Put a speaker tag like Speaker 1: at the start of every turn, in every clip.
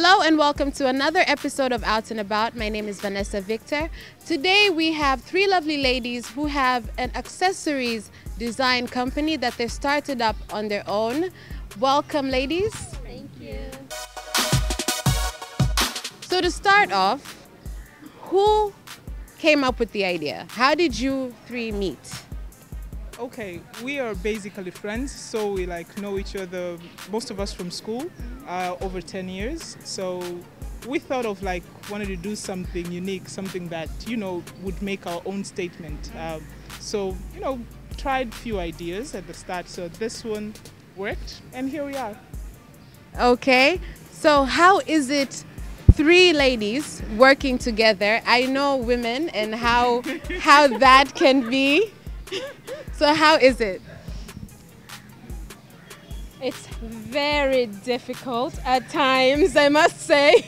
Speaker 1: Hello and welcome to another episode of Out and About. My name is Vanessa Victor. Today we have three lovely ladies who have an accessories design company that they've started up on their own. Welcome, ladies.
Speaker 2: Thank you.
Speaker 1: So to start off, who came up with the idea? How did you three meet?
Speaker 3: Okay, we are basically friends, so we know each other, most of us from school, over 10 years. So we thought of wanted to do something unique, something that, would make our own statement. So, tried a few ideas at the start. So this one worked, and here we are.
Speaker 1: Okay, so how is it three ladies working together? I know women and how that can be. So how is it?
Speaker 2: It's very difficult at times, I must say.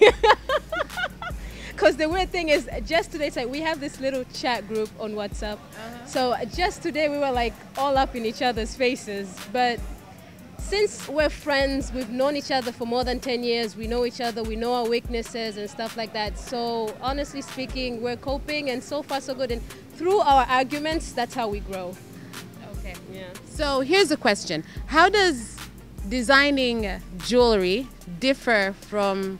Speaker 2: Because the weird thing is, just today, we have this little chat group on WhatsApp. So just today we were all up in each other's faces. But since we're friends, we've known each other for more than 10 years. We know each other, we know our weaknesses and stuff like that. So honestly speaking, we're coping, and so far so good. And through our arguments, that's how we grow.
Speaker 1: Okay.
Speaker 2: Yeah.
Speaker 1: So here's a question. How does designing jewelry differ from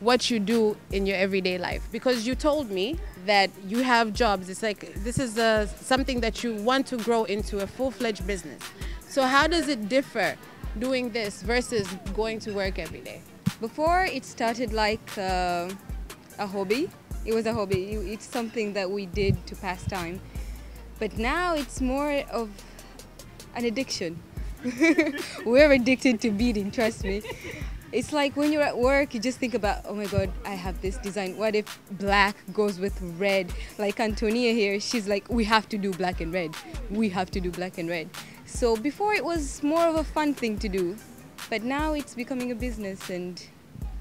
Speaker 1: what you do in your everyday life? Because you told me that you have jobs. It's this is something that you want to grow into a full-fledged business. So how does it differ doing this versus going to work every day?
Speaker 4: Before, it started like a hobby. It was a hobby. It's something that we did to pass time. But now it's more of an addiction. We're addicted to beading, trust me. It's like when you're at work, you just think about, oh my God, I have this design. What if black goes with red? Like Antonia here, she's like, we have to do black and red. We have to do black and red. So before it was more of a fun thing to do, but now it's becoming a business, and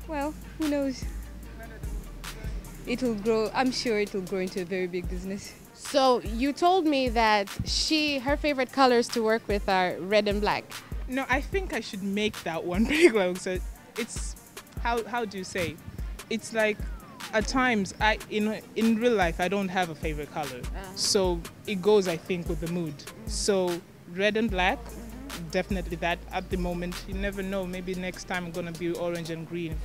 Speaker 4: well, who knows? It'll grow, I'm sure it'll grow into a very big business.
Speaker 1: So you told me that her favorite colors to work with are red and black.
Speaker 3: No, I think I should make that one pretty close. So it's, how do you say? It's at times, in real life, I don't have a favorite color. So it goes, I think, with the mood. So red and black, definitely that at the moment. You never know, maybe next time I'm gonna be orange and green.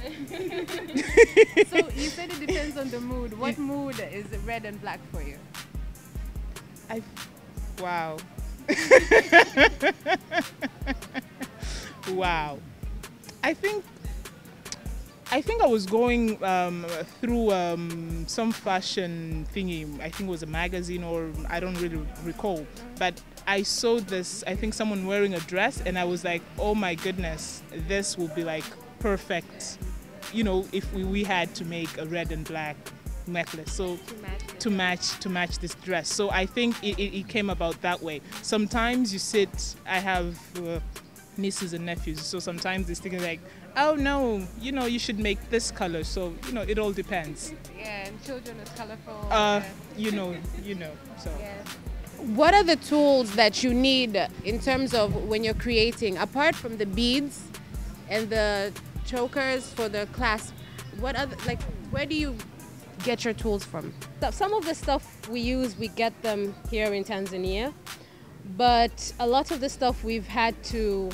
Speaker 1: So you said it depends on the mood. What mood is red and black for you?
Speaker 3: Wow. Wow. I think I was going through some fashion thingy. I think it was a magazine, or I don't really recall. But I saw this, I think someone wearing a dress, and I was like, oh my goodness, this will be perfect. If we had to make a red and black necklace, so to match this dress. So I think it came about that way. Sometimes I have nieces and nephews, so sometimes they're thinking oh no, you should make this color. So it all depends.
Speaker 1: Yeah, and children is colorful.
Speaker 3: So.
Speaker 1: Yeah. What are the tools that you need in terms of when you're creating, apart from the beads and the chokers for the clasp? What other where do you get your tools from?
Speaker 2: Some of the stuff we use, we get them here in Tanzania, but a lot of the stuff we've had to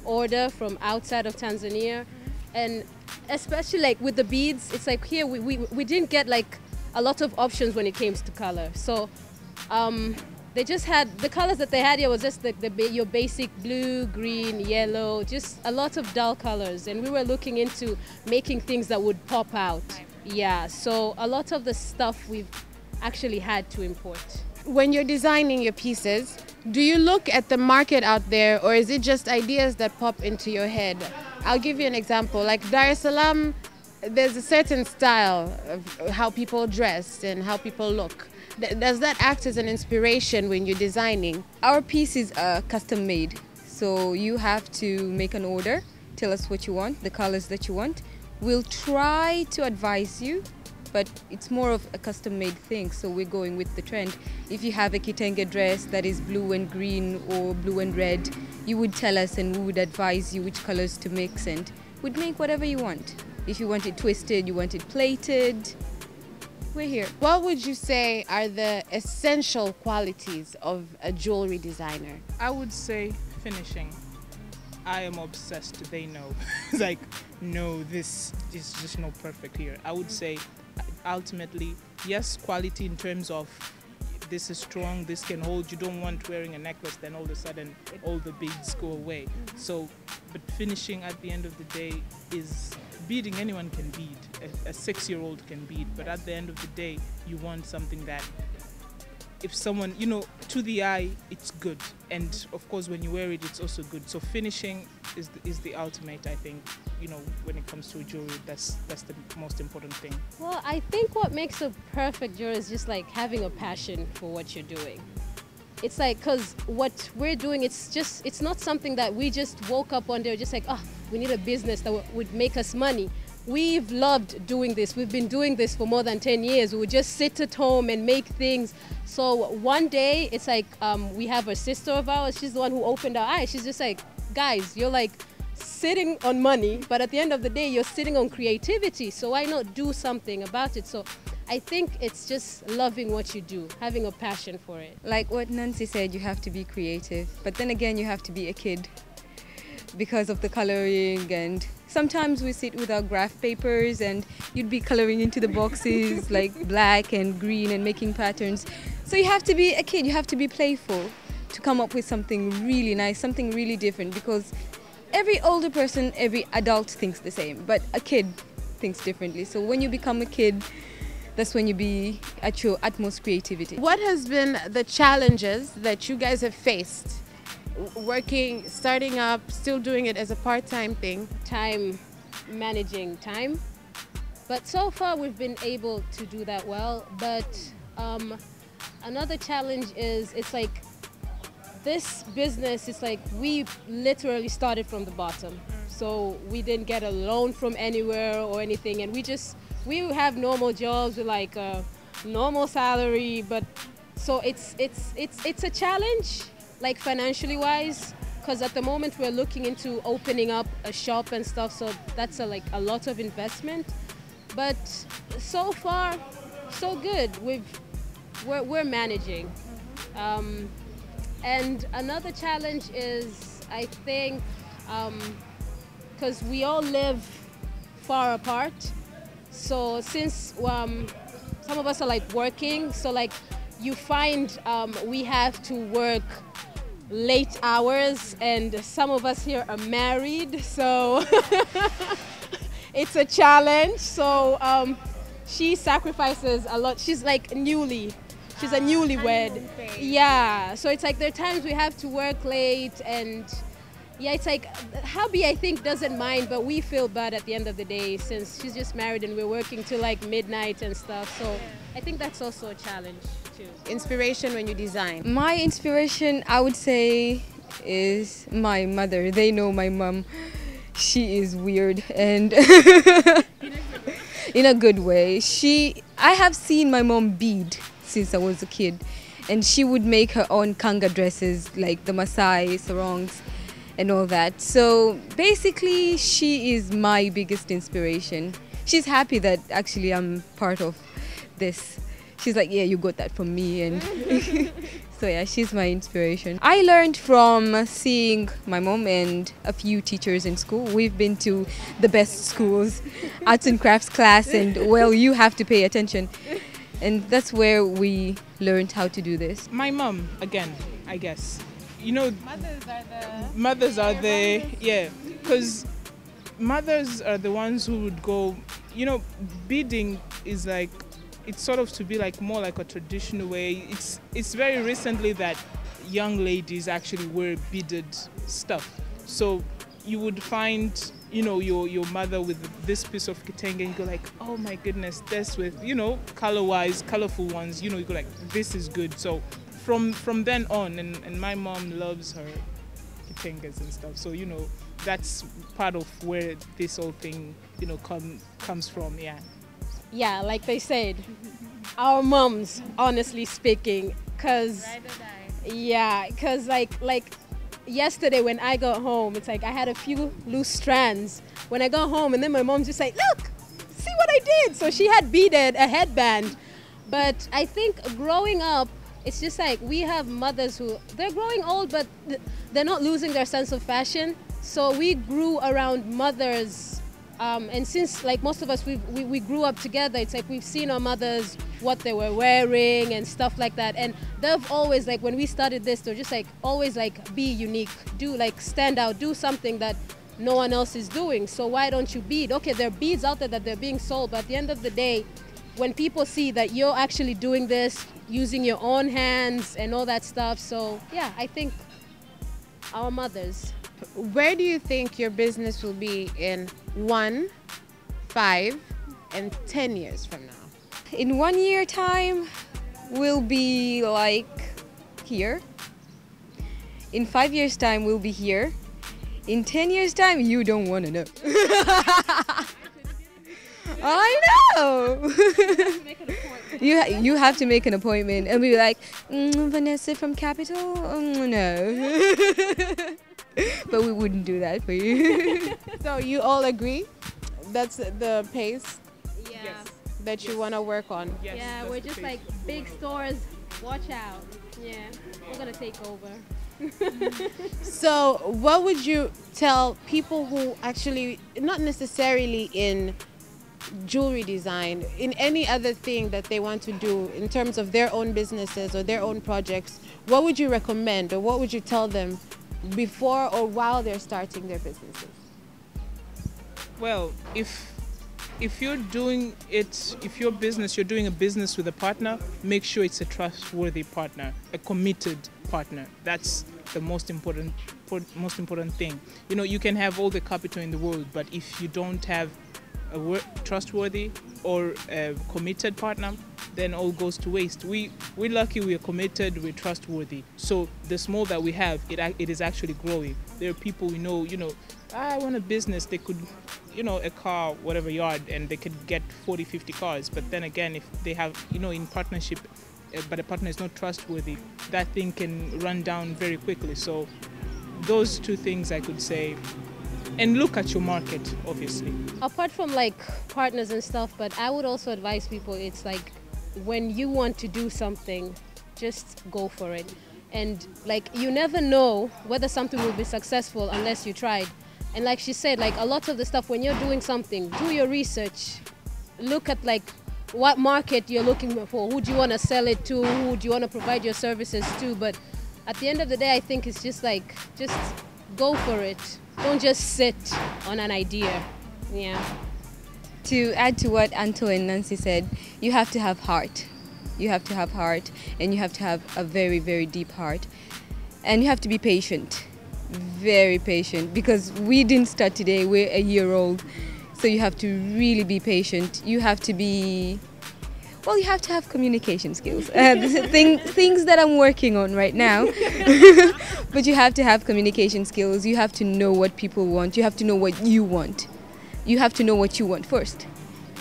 Speaker 2: order from outside of Tanzania, and especially with the beads, it's here we didn't get a lot of options when it came to color. So they just had, the colors that they had here was just your basic blue, green, yellow, just a lot of dull colors, and we were looking into making things that would pop out. Yeah, so a lot of the stuff we've actually had to import.
Speaker 1: When you're designing your pieces, do you look at the market out there, or is it just ideas that pop into your head? I'll give you an example. Dar es Salaam, there's a certain style of how people dress and how people look. Does that act as an inspiration when you're designing?
Speaker 4: Our pieces are custom made, so you have to make an order, tell us what you want, the colors that you want. We'll try to advise you, but it's more of a custom-made thing, so we're going with the trend. If you have a kitenge dress that is blue and green or blue and red, you would tell us and we would advise you which colors to mix, and we'd make whatever you want. If you want it twisted, you want it plated, we're here.
Speaker 1: What would you say are the essential qualities of a jewelry designer?
Speaker 3: I would say finishing. I am obsessed, they know. It's like, no, this is just not perfect here. I would say ultimately, yes, quality in terms of this is strong, this can hold. You don't want wearing a necklace, then all of a sudden all the beads go away. So, but finishing at the end of the day is beading. Anyone can bead. A 6-year-old can bead, but at the end of the day, you want something that if someone, to the eye, it's good. And of course, when you wear it, it's also good. So finishing is the ultimate, I think, when it comes to jewelry, that's the most important thing.
Speaker 2: Well, I think what makes a perfect jewelry is just like having a passion for what you're doing. It's like, because what we're doing, it's not something that we just woke up one day just like, we need a business that would make us money. We've loved doing this. We've been doing this for more than 10 years. We would just sit at home and make things. So one day, it's like we have a sister of ours. She's the one who opened our eyes. She's just like, guys, you're like sitting on money, but at the end of the day, you're sitting on creativity. So why not do something about it? So I think it's just loving what you do, having a passion for it.
Speaker 4: Like what Nancy said, you have to be creative, but then again, you have to be a kid because of the coloring, and sometimes we sit with our graph papers and you'd be coloring into the boxes like black and green and making patterns. So you have to be a kid, you have to be playful to come up with something really nice, something really different, because every older person, every adult thinks the same, but a kid thinks differently. So when you become a kid, that's when you be at your utmost creativity.
Speaker 1: What has been the challenges that you guys have faced working, starting up, still doing it as a part-time thing?
Speaker 2: Managing time. But so far we've been able to do that well. But another challenge is, it's like this business, it's like we literally started from the bottom. So we didn't get a loan from anywhere or anything, and we have normal jobs with like a normal salary, but so it's a challenge, like financially wise, because at the moment we're looking into opening up a shop and stuff, so that's like a lot of investment. But so far, so good. We're managing. And another challenge is, I think, because we all live far apart, so since some of us are like working, so like you find we have to work late hours, and some of us here are married, so it's a challenge. So she sacrifices a lot. She's like she's a newlywed. Yeah, so it's like there are times we have to work late, and yeah, it's like hubby I think doesn't mind, but we feel bad at the end of the day since she's just married and we're working till like midnight and stuff. So I think that's also a challenge too.
Speaker 1: Inspiration when you design?
Speaker 4: My inspiration, I would say, is my mother. They know my mom. She is weird, and in a good way. I have seen my mom bead since I was a kid, and she would make her own kanga dresses, like the Maasai sarongs and all that. So basically, she is my biggest inspiration. She's happy that actually I'm part of this. She's like, yeah, you got that from me, and so yeah, she's my inspiration. I learned from seeing my mom and a few teachers in school. We've been to the best schools, arts and crafts class, and well, you have to pay attention. And that's where we learned how to do this.
Speaker 3: My mom, again, I guess. Because mothers are the ones who would go, beading is like, it's sort of to be like more like a traditional way. It's very recently that young ladies actually wear beaded stuff. So you would find, your mother with this piece of kitenge, and you go like, oh my goodness, this with, color-wise, colorful ones, you go like, this is good. So from then on, and my mom loves her kitenges and stuff. So, that's part of where this whole thing, comes from, yeah.
Speaker 2: Yeah, like they said, our moms, honestly speaking, because like yesterday when I got home, it's like I had a few loose strands. When I got home, and then my mom's just like, look, see what I did. So she had beaded a headband. But I think growing up, it's just like we have mothers who, they're growing old, but they're not losing their sense of fashion. So we grew around mothers. And since like most of us, we grew up together, it's like we've seen our mothers, what they were wearing and stuff like that. And they've always, like when we started this, they're just like always like be unique, do like stand out, do something that no one else is doing. So why don't you bead? Okay, there are beads out there that they're being sold, but at the end of the day, when people see that you're actually doing this, using your own hands and all that stuff. So yeah, I think our mothers.
Speaker 1: Where do you think your business will be in 1, 5, and 10 years from now?
Speaker 4: In 1 year time, we'll be like here. In 5 years time, we'll be here. In 10 years time, you don't want to know. I know. You have to make an appointment and be like, Vanessa from Capital? No. But we wouldn't do that for you.
Speaker 1: So you all agree that's the pace
Speaker 2: Yeah.
Speaker 1: that you want to work on?
Speaker 3: Yes,
Speaker 2: Yeah,
Speaker 3: that's
Speaker 2: we're
Speaker 3: the
Speaker 2: just
Speaker 3: pace
Speaker 2: like
Speaker 3: we
Speaker 2: big
Speaker 3: wanna-
Speaker 2: stores. Watch out. Yeah, we're gonna take over.
Speaker 1: So what would you tell people who actually, not necessarily in jewelry design, in any other thing that they want to do in terms of their own businesses or their own projects, what would you recommend or what would you tell them before or while they're starting their businesses?
Speaker 3: Well, if you're doing it, if your business, you're doing a business with a partner, make sure it's a trustworthy partner, a committed partner. That's the most important thing. You know, you can have all the capital in the world, but if you don't have a trustworthy or a committed partner, then all goes to waste. We're lucky, we're committed, we're trustworthy. So the small that we have, it is actually growing. There are people we know, you know, I want a business, they could, you know, a car, whatever yard, and they could get 40, 50 cars. But then again, if they have, you know, in partnership, but a partner is not trustworthy, that thing can run down very quickly. So those two things I could say. And look at your market, obviously.
Speaker 2: Apart from like partners and stuff, but I would also advise people, it's like when you want to do something, just go for it. And like you never know whether something will be successful unless you tried. And like she said, like a lot of the stuff, when you're doing something, do your research. Look at like what market you're looking for, who do you want to sell it to, who do you want to provide your services to. But at the end of the day, I think it's just like, just go for it. Don't just sit on an idea. Yeah.
Speaker 4: To add to what Anto and Nancy said, you have to have heart. You have to have heart, and you have to have a very, very deep heart. And you have to be patient, very patient, because we didn't start today, we're a year old. So you have to really be patient. You have to be, well, you have to have communication skills. Things that I'm working on right now. But you have to have communication skills. You have to know what people want. You have to know what you want. You have to know what you want first.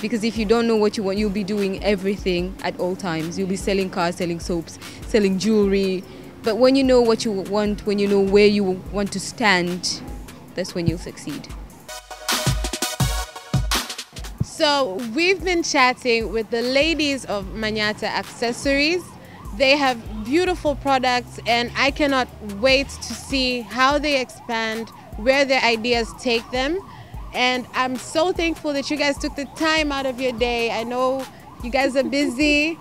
Speaker 4: Because if you don't know what you want, you'll be doing everything at all times. You'll be selling cars, selling soaps, selling jewelry. But when you know what you want, when you know where you want to stand, that's when you'll succeed.
Speaker 1: So we've been chatting with the ladies of MANYATTA Accessories. They have beautiful products and I cannot wait to see how they expand, where their ideas take them. And I'm so thankful that you guys took the time out of your day. I know you guys are busy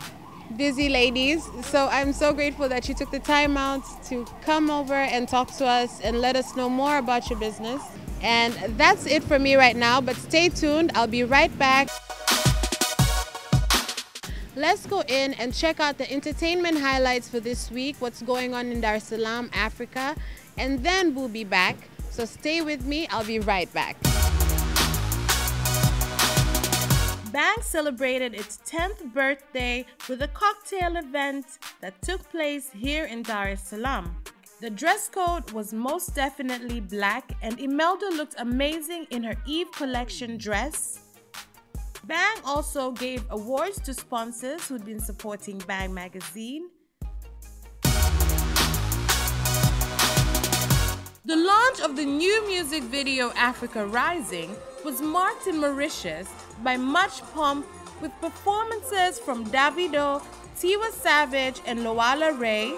Speaker 1: ladies. So I'm so grateful that you took the time out to come over and talk to us and let us know more about your business. And that's it for me right now, but stay tuned. I'll be right back. Let's go in and check out the entertainment highlights for this week, what's going on in Dar es Salaam, Africa, and then we'll be back. So stay with me. I'll be right back.
Speaker 5: Bang celebrated its 10th birthday with a cocktail event that took place here in Dar es Salaam. The dress code was most definitely black, and Imelda looked amazing in her Eve collection dress. Bang also gave awards to sponsors who'd been supporting Bang magazine. launch of the new music video Africa Rising was marked in Mauritius by much pomp with performances from Davido, Tiwa Savage, and Loala Ray.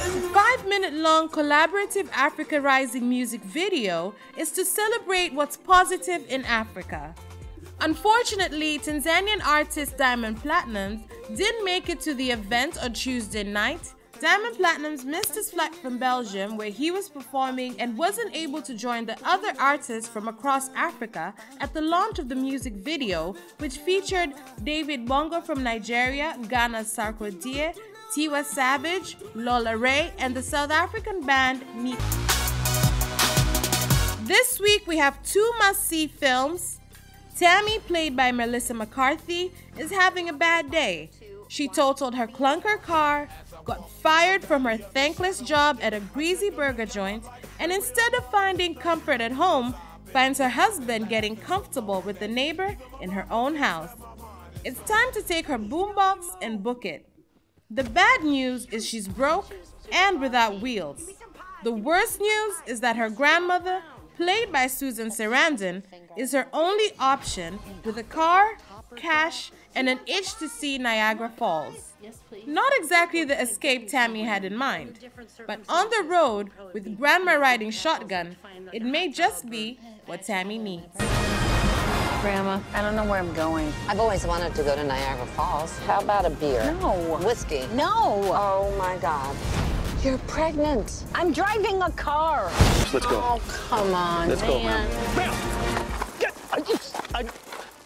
Speaker 5: The 5-minute-long collaborative Africa Rising music video is to celebrate what's positive in Africa. Unfortunately, Tanzanian artist Diamond Platnumz didn't make it to the event on Tuesday night. Diamond Platnumz missed his flight from Belgium, where he was performing, and wasn't able to join the other artists from across Africa at the launch of the music video, which featured David Bongo from Nigeria, Ghana's Sarkodie, Tiwa Savage, Lola Ray, and the South African band Meet. This week we have two must-see films. Tammy, played by Melissa McCarthy, is having a bad day. She totaled her clunker car, got fired from her thankless job at a greasy burger joint, and instead of finding comfort at home, finds her husband getting comfortable with the neighbor in her own house. It's time to take her boombox and book it. The bad news is she's broke and without wheels. The worst news is that her grandmother, played by Susan Sarandon, is her only option with a car, cash, and an itch to see Niagara Falls. Not exactly the escape Tammy had in mind, but on the road with grandma riding shotgun, it may just be what Tammy needs.
Speaker 6: Grandma, I don't know where I'm going.
Speaker 7: I've always wanted to go to Niagara Falls. How about a beer?
Speaker 6: No.
Speaker 7: Whiskey?
Speaker 6: No.
Speaker 7: Oh, my God. You're pregnant.
Speaker 6: I'm driving a car.
Speaker 8: Let's go.
Speaker 6: Oh, come on,
Speaker 8: Let's go,
Speaker 6: man.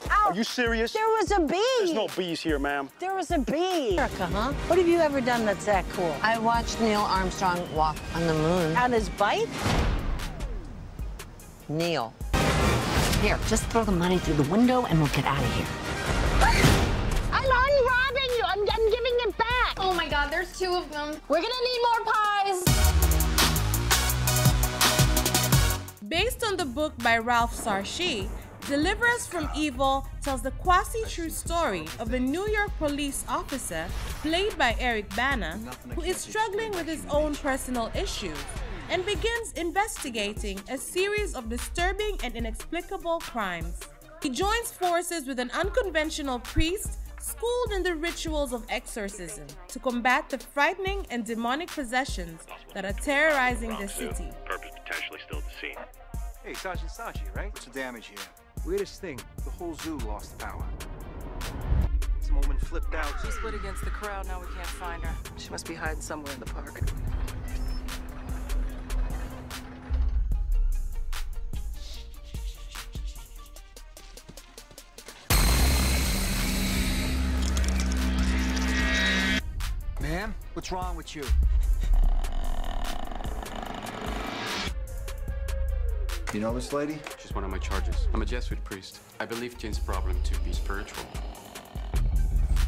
Speaker 8: Are you serious?
Speaker 6: There was a bee.
Speaker 8: There's no bees here, ma'am.
Speaker 6: There was a bee. America, huh? What have you ever done that's that cool?
Speaker 7: I watched Neil Armstrong walk on the moon.
Speaker 6: On his bike?
Speaker 7: Neil.
Speaker 9: Here, just throw the money through the window and we'll get out of here.
Speaker 6: I'm unwrapping you. I'm giving it back.
Speaker 10: Oh my God, there's two of them.
Speaker 6: We're gonna need more pies.
Speaker 5: Based on the book by Ralph Sarshi, Deliver Us from Evil tells the quasi-true story of a New York police officer, played by Eric Bana, who is struggling with his own personal issues and begins investigating a series of disturbing and inexplicable crimes. He joins forces with an unconventional priest schooled in the rituals of exorcism to combat the frightening and demonic possessions that are terrorizing the city.
Speaker 8: Purpose potentially still at the scene.
Speaker 11: Hey, Sergeant Sachi, right? What's the damage here? Weirdest thing, the whole zoo lost power. Some woman flipped out.
Speaker 12: She split against the crowd, now we can't find her. She must be hiding somewhere in the park.
Speaker 11: Ma'am, what's wrong with you?
Speaker 13: You know this lady?
Speaker 14: She's one of my charges. I'm a Jesuit priest. I believe Jane's problem to be spiritual.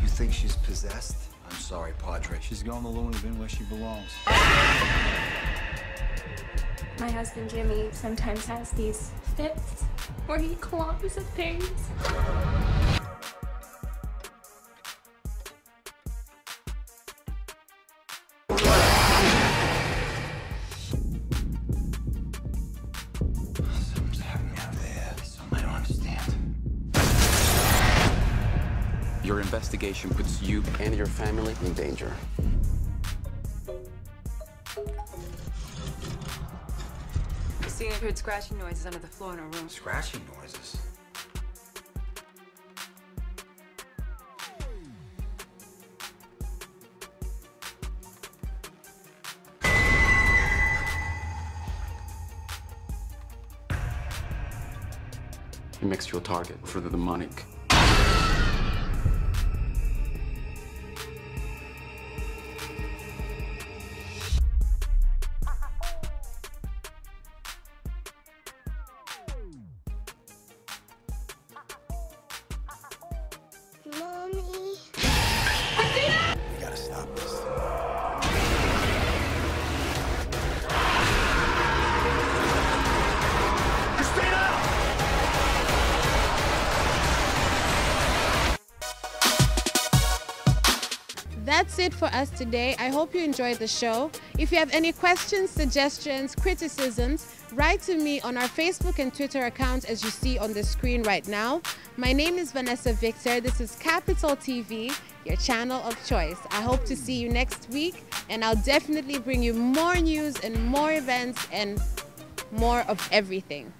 Speaker 13: You think she's possessed? I'm sorry, Padre. She's going to the lunar bin where she belongs.
Speaker 10: My husband Jimmy sometimes has these fits where he clumps at things.
Speaker 13: Something's happening out there. Something I don't understand.
Speaker 14: Your investigation puts you and your family in danger.
Speaker 12: Christina heard scratching noises under the floor in her room.
Speaker 13: Scratching noises?
Speaker 14: It makes you a target for the demonic.
Speaker 1: That's it for us today. I hope you enjoyed the show. If you have any questions, suggestions, criticisms, write to me on our Facebook and Twitter accounts as you see on the screen right now. My name is Vanessa Victor. This is Capital TV, your channel of choice. I hope to see you next week, and I'll definitely bring you more news and more events and more of everything.